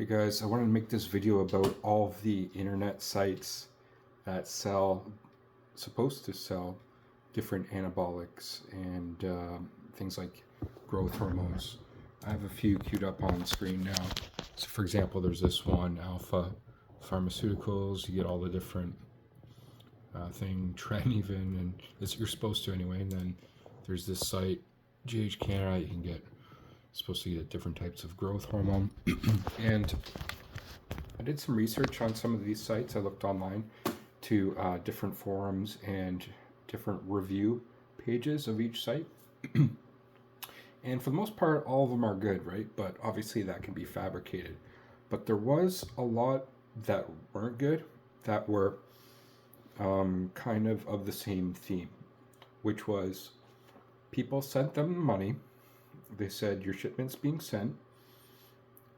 Hey guys, I wanted to make this video about all of the internet sites that supposed to sell different anabolics and things like growth hormones. I have a few queued up on screen now. So for example, there's this one, Alpha Pharmaceuticals. You get all the different Trend even, and you're supposed to anyway. And then there's this site, GH Canada. You can get supposed to get different types of growth hormone. And I did some research on some of these sites. I looked online to different forums and different review pages of each site. And for the most part, all of them are good, right? But obviously that can be fabricated. But there was a lot that weren't good, that were kind of the same theme, which was people sent them money. They said your shipment's being sent.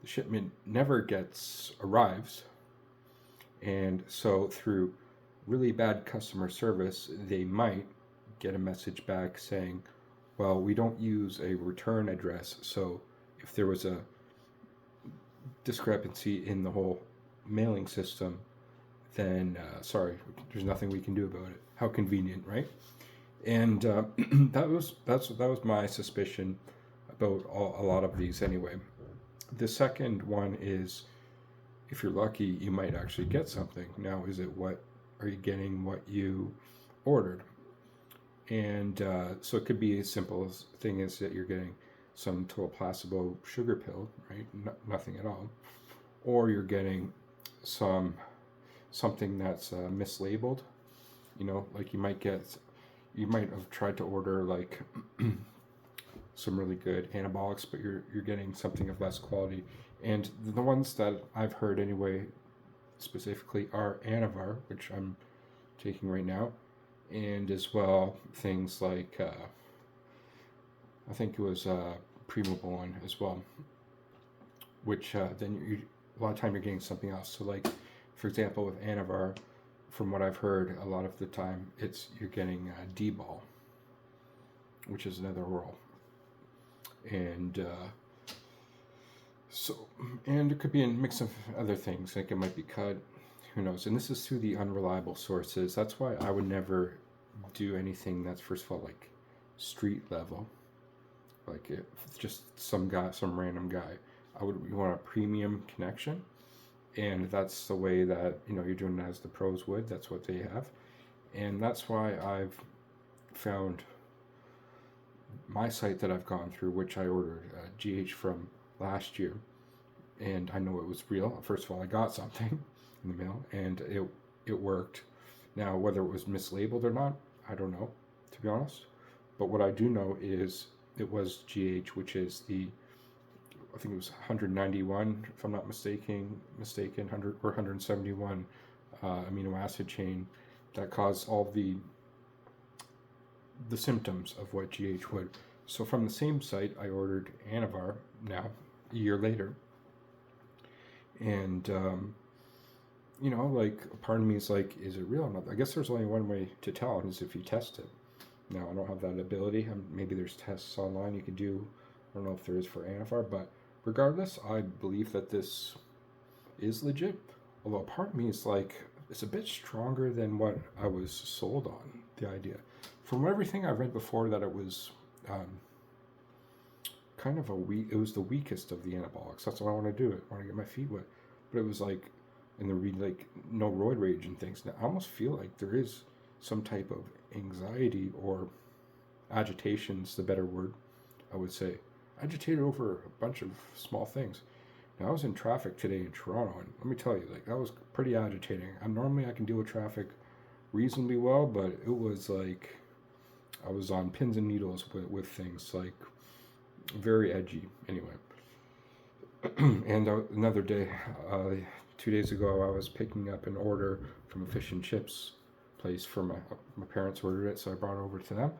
The shipment never arrives. And so through really bad customer service, they might get a message back saying, well, we don't use a return address. So if there was a discrepancy in the whole mailing system, then sorry, there's nothing we can do about it. How convenient, right? And that was my suspicion about a lot of these anyway. The second one is, if you're lucky, you might actually get something. Now, are you getting what you ordered? And so it could be as simple as thing as that you're getting some total placebo sugar pill, right? Nothing at all. Or you're getting something that's mislabeled. You know, like you might have tried to order like some really good anabolics, but you're getting something of less quality. And the ones that I've heard anyway, specifically, are Anavar, which I'm taking right now, and as well things like I think it was Primobolan as well, which then a lot of time you're getting something else. So like, for example, with Anavar, from what I've heard, a lot of the time you're getting D-ball, which is another oral. And and it could be a mix of other things, like it might be cut, who knows. And this is through the unreliable sources. That's why I would never do anything that's, first of all, like street level, like if it's just some random guy. You want a premium connection, and that's the way that you're doing it as the pros would. That's what they have, and that's why I've found my site that I've gone through, which I ordered GH from last year, and I know it was real. First of all, I got something in the mail, and it worked. Now, whether it was mislabeled or not, I don't know, to be honest. But what I do know is it was GH, which is I think it was 191, if I'm not mistaken, 100 or 171 amino acid chain that caused all the symptoms of what GH would. So from the same site, I ordered Anavar now, a year later. And, like, part of me is like, is it real or not? I guess there's only one way to tell, and is if you test it. Now, I don't have that ability. Maybe there's tests online you can do. I don't know if there is for Anavar, but regardless, I believe that this is legit. Although part of me is like, it's a bit stronger than what I was sold on, the idea. From everything I've read before, that it was kind of it was the weakest of the anabolics. That's what I want to do. I want to get my feet wet. But it was like, and they read like no roid rage and things. Now, I almost feel like there is some type of anxiety or agitation's the better word, I would say. Agitated over a bunch of small things. Now, I was in traffic today in Toronto, and let me tell you, like, that was pretty agitating. Normally I can deal with traffic reasonably well, but it was like I was on pins and needles with things, like very edgy. Anyway, and another day, 2 days ago, I was picking up an order from a fish and chips place for my parents ordered it, so I brought it over to them.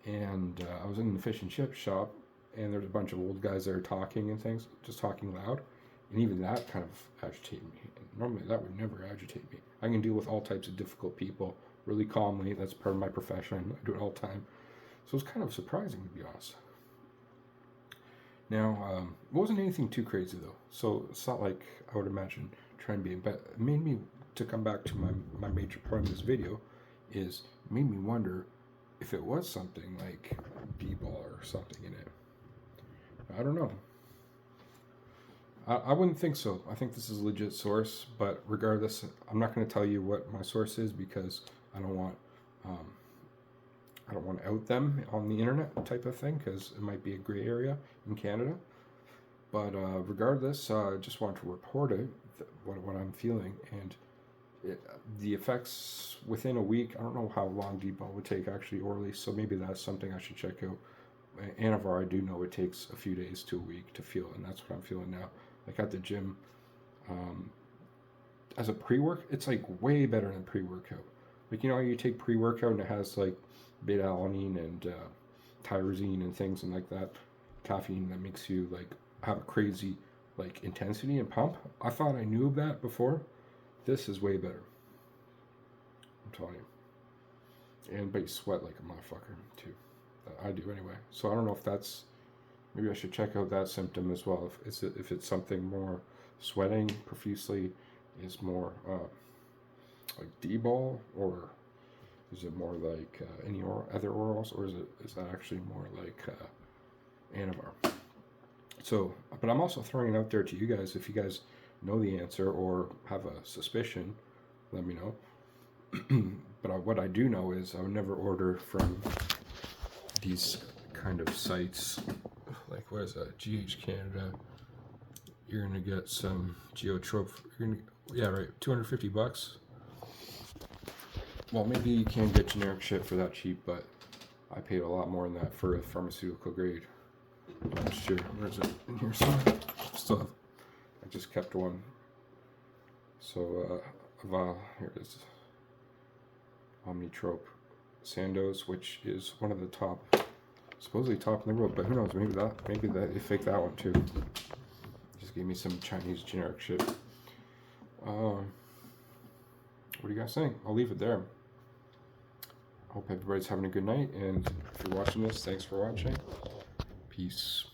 And I was in the fish and chip shop, and there's a bunch of old guys there talking and things, just talking loud, and even that kind of agitated me. And normally that would never agitate me. I can deal with all types of difficult people really calmly. That's part of my profession. I do it all the time. So it's kind of surprising, to be honest. Now, it wasn't anything too crazy though, so it's not like I would imagine trend being, but it made me, to come back to my major point of this video, is made me wonder if it was something like D-ball or something in it. I don't know. I wouldn't think so. I think this is a legit source, but regardless, I'm not going to tell you what my source is because I don't want um, I don't want to out them on the internet type of thing because it might be a gray area in Canada. But regardless, I just want to report it, what I'm feeling, and the effects within a week. I don't know how long D-ball would take actually orally, so maybe that's something I should check out. Anavar, I do know it takes a few days to a week to feel, and that's what I'm feeling now. Like at the gym, um, as a pre-work, it's like way better than pre-workout. Like, you know, you take pre-workout and it has like beta alanine and tyrosine and things and like that, caffeine that makes you like have a crazy like intensity and pump. I thought I knew of that before. This is way better. I'm telling you. And but you sweat like a motherfucker too. I do anyway. So I don't know if that's, maybe I should check out that symptom as well. If it's something more sweating profusely is more like D-ball, or is it more like any other orals, or is that actually more like Anavar? So, but I'm also throwing it out there to you guys. If you guys know the answer or have a suspicion, let me know. But what I do know is I would never order from these kind of sites. Like, what is that? GH Canada. You're gonna get some geotrope. Yeah, right. $250. Well, maybe you can get generic shit for that cheap, but I paid a lot more than that for a pharmaceutical grade last year. Where is it? In here somewhere. Still have, I just kept one. So, here it is. Omnitrope Sandoz, which is one of the top, supposedly top in the world, but who knows? Maybe they faked that one too. Just gave me some Chinese generic shit. What do you guys think? I'll leave it there. Hope everybody's having a good night, and if you're watching this, thanks for watching. Peace.